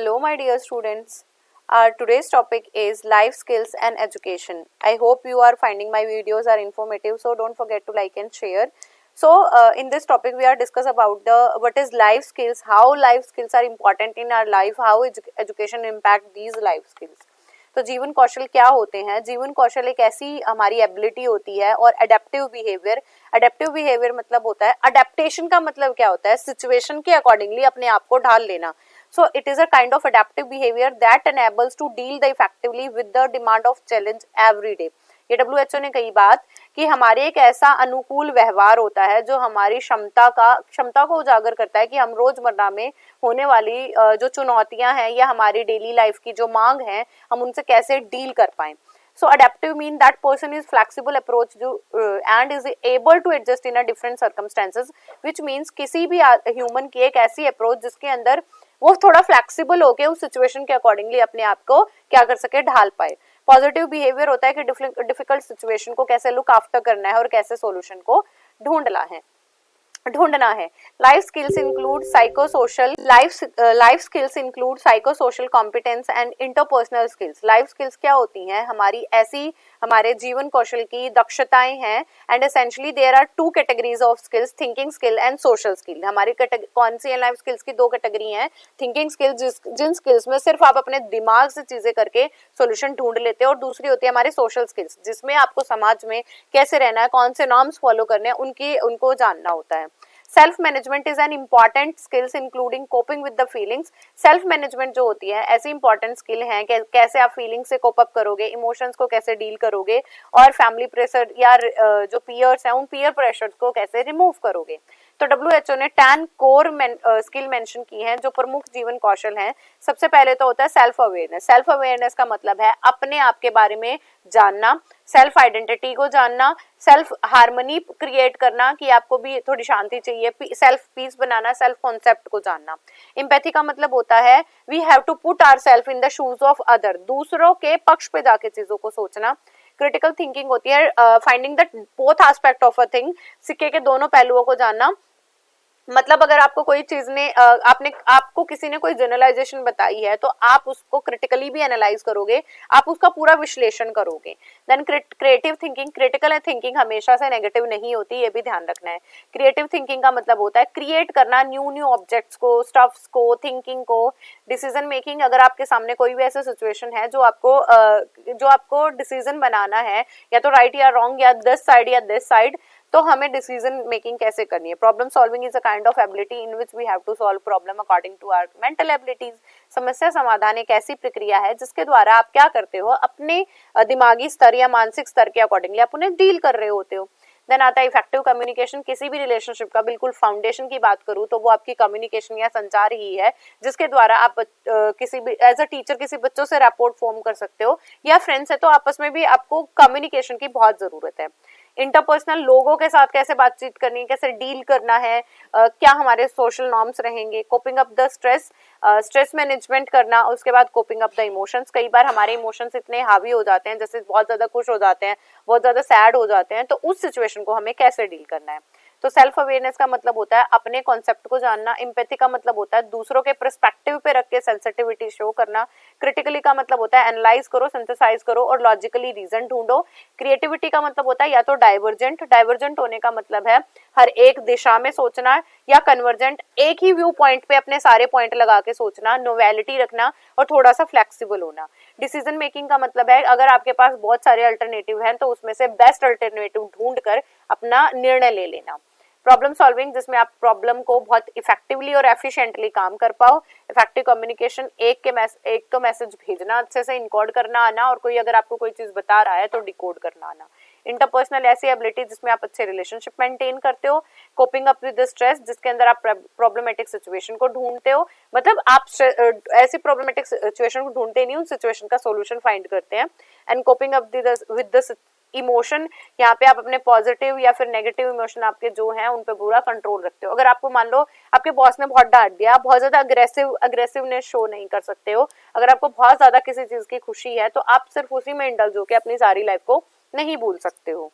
Hello, my dear students. Today's topic is life skills and education. I hope you are finding my videos are informative, so don't forget to like and share. So, in this topic, we are discuss about the what is life skills, how life skills are important in our life, how education impact these life skills. तो जीवन कौशल क्या होते हैं? जीवन कौशल एक ऐसी हमारी ability होती है और अडेप्टिव बिहेवियर मतलब होता है अडेप्टेशन का मतलब क्या होता है? सिचुएशन के अकॉर्डिंगली अपने आप को ढाल लेना. So it is a kind of adaptive behavior that enables to deal the effectively with the demand of challenge every day. ये WHO ने कही बात कि हमारे एक ऐसा अनुकूल व्यवहार होता है जो हमारी क्षमता को उजागर करता है कि हम रोजमर्रा में होने वाली जो चुनौतियां हैं या हमारी डेली लाइफ की जो मांग है हम उनसे कैसे डील कर पाएं. So adaptive mean that person is flexible approach and is able to adjust in a different circumstances, which means किसी भी ह्यूमन की एक ऐसी अप्रोच जिसके अंदर वो थोड़ा फ्लेक्सिबल होके उस सिचुएशन के अकॉर्डिंगली अपने आप को क्या कर सके, ढाल पाए. पॉजिटिव बिहेवियर होता है कि डिफिकल्ट सिचुएशन को कैसे लुक आफ्टर करना है और कैसे सॉल्यूशन को ढूंढना है. Life skills include psychosocial competence and interpersonal skills. Life skills क्या होती हैं? हमारे जीवन कौशल की दक्षताएं हैं. And essentially there are two categories of skills, thinking skill and social skill. हमारी कौन सी है लाइफ स्किल्स की? दो कैटेगरी हैं. थिंकिंग स्किल्स जिन स्किल्स में सिर्फ आप अपने दिमाग से चीजें करके सोल्यूशन ढूंढ लेते हो, और दूसरी होती है हमारी सोशल स्किल्स जिसमें आपको समाज में कैसे रहना है, कौन से नॉर्म्स फॉलो करने हैं उनको जानना होता है. Self management is an important skills including coping with the feelings. Self management जो होती है ऐसी इंपॉर्टेंट स्किल है कि कैसे आप फीलिंग्स से कोप अप करोगे, इमोशंस को कैसे डील करोगे और फैमिली प्रेशर या जो पीयर्स हैं उन पीयर प्रेशर्स को कैसे रिमूव करोगे. तो WHO ने 10 कोर स्किल मेंशन की हैं जो प्रमुख जीवन कौशल हैं. सबसे पहले तो होता है सेल्फ अवेयरनेस. सेल्फ अवेयरनेस का मतलब है अपने आप के बारे में जानना, सेल्फ आइडेंटिटी को जानना, सेल्फ हार्मनी क्रिएट करना कि आपको भी थोड़ी शांति चाहिए, सेल्फ पीस बनाना, सेल्फ कॉन्सेप्ट को जानना. एम्पैथी का मतलब होता है we have to put ourselves in the shoes of other. दूसरों के पक्ष पे जाके चीजों को सोचना. क्रिटिकल थिंकिंग होती है finding the both aspect of a thing. सिक्के के दोनों पहलुओं को जानना. मतलब अगर आपको कोई चीज ने आपको किसी ने कोई जनरलाइजेशन बताई है तो आप उसको क्रिटिकली भी एनालाइज करोगे, आप उसका पूरा विश्लेषण करोगे. Then creative thinking. Critical thinking हमेशा से नेगेटिव नहीं होती, ये भी ध्यान रखना है. क्रिएटिव थिंकिंग का मतलब होता है क्रिएट करना न्यू ऑब्जेक्ट्स को, स्टफ्स को, थिंकिंग को. Decision making. अगर आपके सामने कोई भी ऐसा सिचुएशन है जो आपको डिसीजन बनाना है या तो राइट या रॉन्ग या दिस साइड या दिस साइड, तो हमें डिसीजन मेकिंग कैसे करनी है. Problem solving is a kind of ability in which we have to solve problem according to our mental abilities. समस्या समाधान एक ऐसी प्रक्रिया है जिसके द्वारा आप क्या करते हो, अपने दिमागी स्तर या मानसिक स्तर के अकॉर्डिंगली आप उन्हें डील कर रहे होते हो. देन आता है इफेक्टिव कम्युनिकेशन. किसी भी रिलेशनशिप का बिल्कुल फाउंडेशन की बात करूं तो वो आपकी कम्युनिकेशन या संचार ही है जिसके द्वारा आप किसी भी एज अ टीचर किसी बच्चों से रैपोर्ट फॉर्म कर सकते हो, या फ्रेंड्स है तो आपस में भी आपको कम्युनिकेशन की बहुत जरूरत है. इंटरपर्सनल. लोगों के साथ कैसे बातचीत करनी है, कैसे डील करना है, क्या हमारे सोशल नॉर्म्स रहेंगे. Coping up the stress management करना. उसके बाद कोपिंग अप द इमोशंस. कई बार हमारे इमोशंस इतने हावी हो जाते हैं, जैसे बहुत ज्यादा खुश हो जाते हैं, बहुत ज्यादा सैड हो जाते हैं, तो उस सिचुएशन को हमें कैसे डील करना है. तो सेल्फ अवेयरनेस का मतलब होता है अपने कॉन्सेप्ट को जानना. एम्पैथी का मतलब होता है दूसरों के पर्सपेक्टिव पे रख के सेंसिटिविटी शो करना. क्रिटिकली का मतलब होता है एनालाइज करो, सिंथेसाइज करो और लॉजिकली रीजन ढूंढो. क्रिएटिविटी का मतलब होता है या तो डाइवर्जेंट होने का मतलब है हर एक दिशा में सोचना, या कन्वर्जेंट एक ही व्यू पॉइंट पे अपने सारे पॉइंट लगा के सोचना, नोवेलिटी रखना और थोड़ा सा फ्लेक्सिबल होना. डिसीजन मेकिंग का मतलब है अगर आपके पास बहुत सारे अल्टरनेटिव हैं तो उसमें से बेस्ट अल्टरनेटिव ढूंढ कर अपना निर्णय ले लेना. प्रॉब्लम सॉल्विंग जिसमें आप प्रॉब्लम को बहुत इफेक्टिवली और एफिशिएंटली काम कर पाओ. Effective communication. एक तो मैसेज भेजना अच्छे से इनकोड करना आना, और कोई अगर आपको कोई चीज बता रहा है तो डिकोड करना आना. इंटरपर्सनल ऐसी एबिलिटी जिसमें आप अच्छे रिलेशनशिप मेंटेन करते हो. कोपिंग अप विद स्ट्रेस जिसके अंदर आप प्रॉब्लमेटिक सिचुएशन को ढूंढते हो, मतलब आप ऐसी प्रॉब्लमेटिक सिचुएशन को ढूंढते नहीं, उन सिचुएशन का सोल्यूशन फाइंड करते हैं. And coping up with the emotion. यहाँ पे आप अपने पॉजिटिव या फिर नेगेटिव इमोशन आपके जो हैं उन पे पूरा कंट्रोल रखते हो. अगर आपको मान लो आपके बॉस ने बहुत डांट दिया, आप बहुत ज्यादा अग्रेसिवनेस शो नहीं कर सकते हो. अगर आपको बहुत ज्यादा किसी चीज की खुशी है तो आप सिर्फ उसी में इंडल्ज होकर अपनी सारी लाइफ को नहीं भूल सकते हो.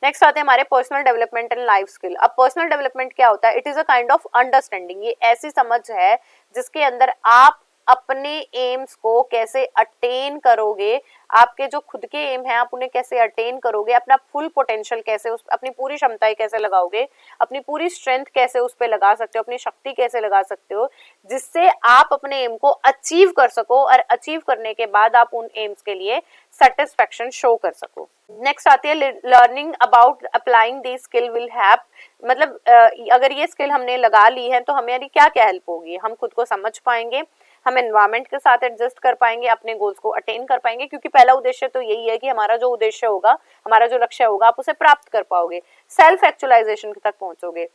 नेक्स्ट आते हैं हमारे personal development and life skill. अब पर्सनल डेवलपमेंट क्या होता है? It is a kind of understanding. ये ऐसी समझ है जिसके अंदर आप अपने एम्स को कैसे अटेन करोगे, आपके जो खुद के एम है आप उन्हें कैसे अटेन करोगे, अपना फुल पोटेंशियल कैसे, उस अपनी पूरी क्षमताएं कैसे लगाओगे, अपनी पूरी स्ट्रेंथ कैसे उस पर लगा सकते हो, अपनी शक्ति कैसे लगा सकते हो, जिससे आप अपने एम को अचीव कर सको और अचीव करने के बाद आप उन एम्स के लिए सेटिस्फेक्शन शो कर सको। नेक्स्ट आती है learning about applying the skill will have, मतलब अगर ये स्किल हमने लगा ली है तो हमें क्या क्या हेल्प होगी, हम खुद को समझ पाएंगे, हम एनवायरमेंट के साथ एडजस्ट कर पाएंगे, अपने गोल्स को अटेन कर पाएंगे, क्योंकि पहला उद्देश्य तो यही है कि हमारा जो उद्देश्य होगा, हमारा जो लक्ष्य होगा, आप उसे प्राप्त कर पाओगे, सेल्फ एक्चुअलाइजेशन तक पहुंचोगे।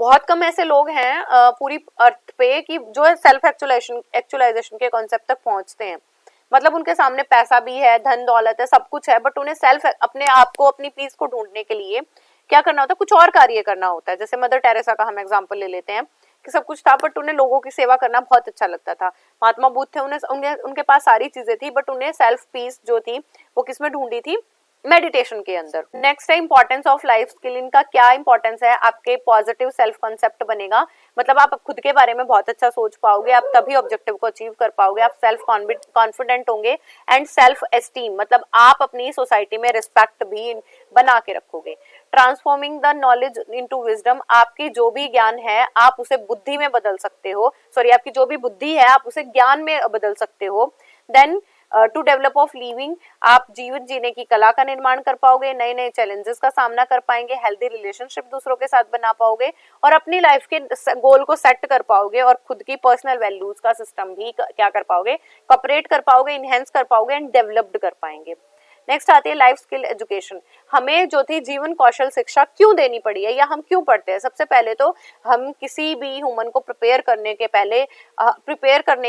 बहुत कम ऐसे लोग हैं पूरी अर्थ पे कि जो सेल्फ एक्चुअलाइजेशन के कॉन्सेप्ट तक पहुंचते हैं। मतलब उनके सामने पैसा भी है, धन दौलत है, सब कुछ है, बट उन्हें सेल्फ, अपने आप को, अपनी पीस को ढूंढने के लिए क्या करना होता है, कुछ और कार्य करना होता है। जैसे मदर टेरेसा का हम एग्जांपल ले लेते हैं कि सब कुछ था बट उन्हें लोगों की सेवा करना बहुत अच्छा लगता था। महात्मा बुद्ध थे, उन्हें उनके पास सारी चीजें थी, बट उन्हें सेल्फ पीस जो थी वो किसमें ढूंढी थी? मेडिटेशन के अंदर। नेक्स्ट है इंपॉर्टेंस ऑफ लाइफ स्किल। इनका क्या इंपॉर्टेंस है? आपके पॉजिटिव सेल्फ कॉन्सेप्ट बनेगा, मतलब आप खुद के बारे में बहुत अच्छा सोच पाओगे, आप तभी ऑब्जेक्टिव को अचीव कर पाओगे, आप सेल्फ कॉन्फिडेंट होंगे एंड सेल्फ एस्टीम, मतलब आप अपनी सोसाइटी में रिस्पेक्ट भी बना के रखोगे। Transforming the knowledge into wisdom, आपकी जो भी ज्ञान है आप उसे बुद्धि में बदल सकते हो, सॉरी आपकी जो भी बुद्धि है आप उसे ज्ञान में बदल सकते हो। Then to develop of living, आप जीवन जीने की कला का निर्माण कर पाओगे, नए नए चैलेंजेस का सामना कर पाएंगे, हेल्दी रिलेशनशिप दूसरों के साथ बना पाओगे और अपनी लाइफ के गोल को सेट कर पाओगे और खुद की पर्सनल वैल्यूज का सिस्टम भी क्या कर पाओगे? कॉपरेट कर पाओगे, इनहेंस कर पाओगे एंड डेवलप्ड कर पाएंगे। नेक्स्ट आती है लाइफ स्किल एजुकेशन। हमें जो थी जीवन कौशल शिक्षा क्यों देनी पड़ी है या हम क्यों पढ़ते हैं? सबसे पहले तो हम किसी भी ह्यूमन को प्रिपेयर करने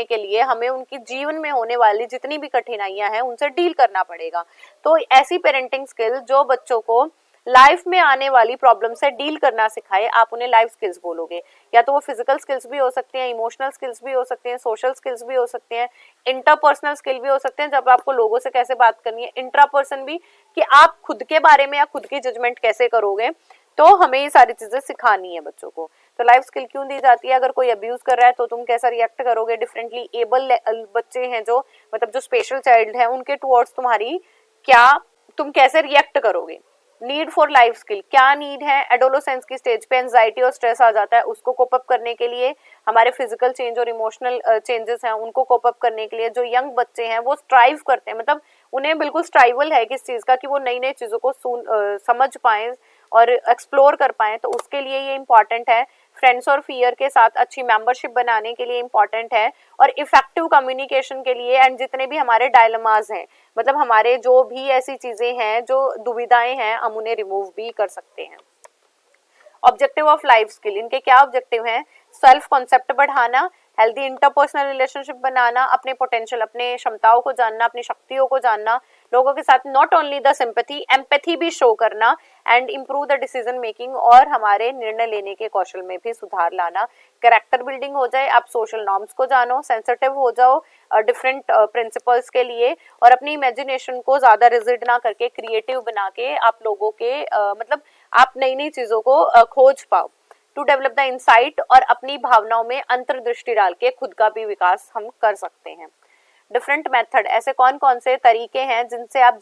के लिए हमें उनकी जीवन में होने वाली जितनी भी कठिनाइयां हैं उनसे डील करना पड़ेगा। तो ऐसी पेरेंटिंग स्किल जो बच्चों को लाइफ में आने वाली प्रॉब्लम से डील करना सिखाए, आप उन्हें लाइफ स्किल्स बोलोगे। या तो वो फिजिकल स्किल्स भी हो सकती हैं, इमोशनल स्किल्स भी हो सकती हैं, सोशल स्किल्स भी हो सकती हैं, इंटरपर्सनल स्किल भी हो सकते हैं, जब आपको लोगों से कैसे बात करनी है, इंट्रापर्सन भी, कि आप खुद के बारे में या खुद की जजमेंट कैसे करोगे। तो हमें ये सारी चीजें सिखानी है बच्चों को। तो लाइफ स्किल क्यों दी जाती है? अगर कोई अब्यूज कर रहा है तो तुम कैसा रिएक्ट करोगे? डिफरेंटली एबल बच्चे हैं जो, मतलब जो स्पेशल चाइल्ड है, उनके टुवर्ड्स तुम्हारी क्या, तुम कैसे रिएक्ट करोगे? नीड फॉर लाइफ स्किल, क्या नीड है? एडोलेसेंस की स्टेज पे एंजाइटी और स्ट्रेस आ जाता है, उसको कोप अप करने के लिए, हमारे फिजिकल चेंज और इमोशनल चेंजेस हैं उनको कोप अप करने के लिए जो यंग बच्चे हैं वो स्ट्राइव करते हैं, मतलब उन्हें बिल्कुल स्ट्राइवल है किस चीज का, कि वो नई नई चीजों को समझ पाए और एक्सप्लोर कर पाए। तो उसके लिए ये इंपॉर्टेंट है। फ्रेंड्स और फियर के साथ अच्छी मेंबरशिप बनाने के लिए इंपॉर्टेंट है और इफेक्टिव कम्युनिकेशन के लिए, एंड जितने भी हमारे डायलेमास हैं, मतलब हमारे जो भी ऐसी चीजें हैं जो दुविधाएं हैं, हम उन्हें रिमूव भी कर सकते हैं। ऑब्जेक्टिव ऑफ लाइफ स्किल, इनके क्या ऑब्जेक्टिव हैं? सेल्फ कॉन्सेप्ट बढ़ाना, हेल्दी इंटरपर्सनल रिलेशनशिप बनाना, अपने पोटेंशियल, अपने क्षमताओं को जानना, अपनी शक्तियों को जानना, लोगों के साथ not only the sympathy, empathy भी शो करना and improve the decision making, और हमारे निर्णय लेने के कौशल में भी सुधार लाना। कैरेक्टर बिल्डिंग हो जाए, आप सोशल नॉर्म्स को जानो, सेंसिटिव हो जाओ डिफरेंट प्रिंसिपल्स के लिए, और अपनी इमेजिनेशन को ज्यादा रिजिड ना करके क्रिएटिव बना के आप लोगों के मतलब आप नई नई चीजों को खोज पाओ। टू डेवलप द इंसाइट, और अपनी भावनाओं में अंतर्दृष्टि डाल के खुद का भी विकास हम कर सकते हैं। डिफरेंट मेथड, ऐसे कौन कौन से तरीके हैं जिनसे आप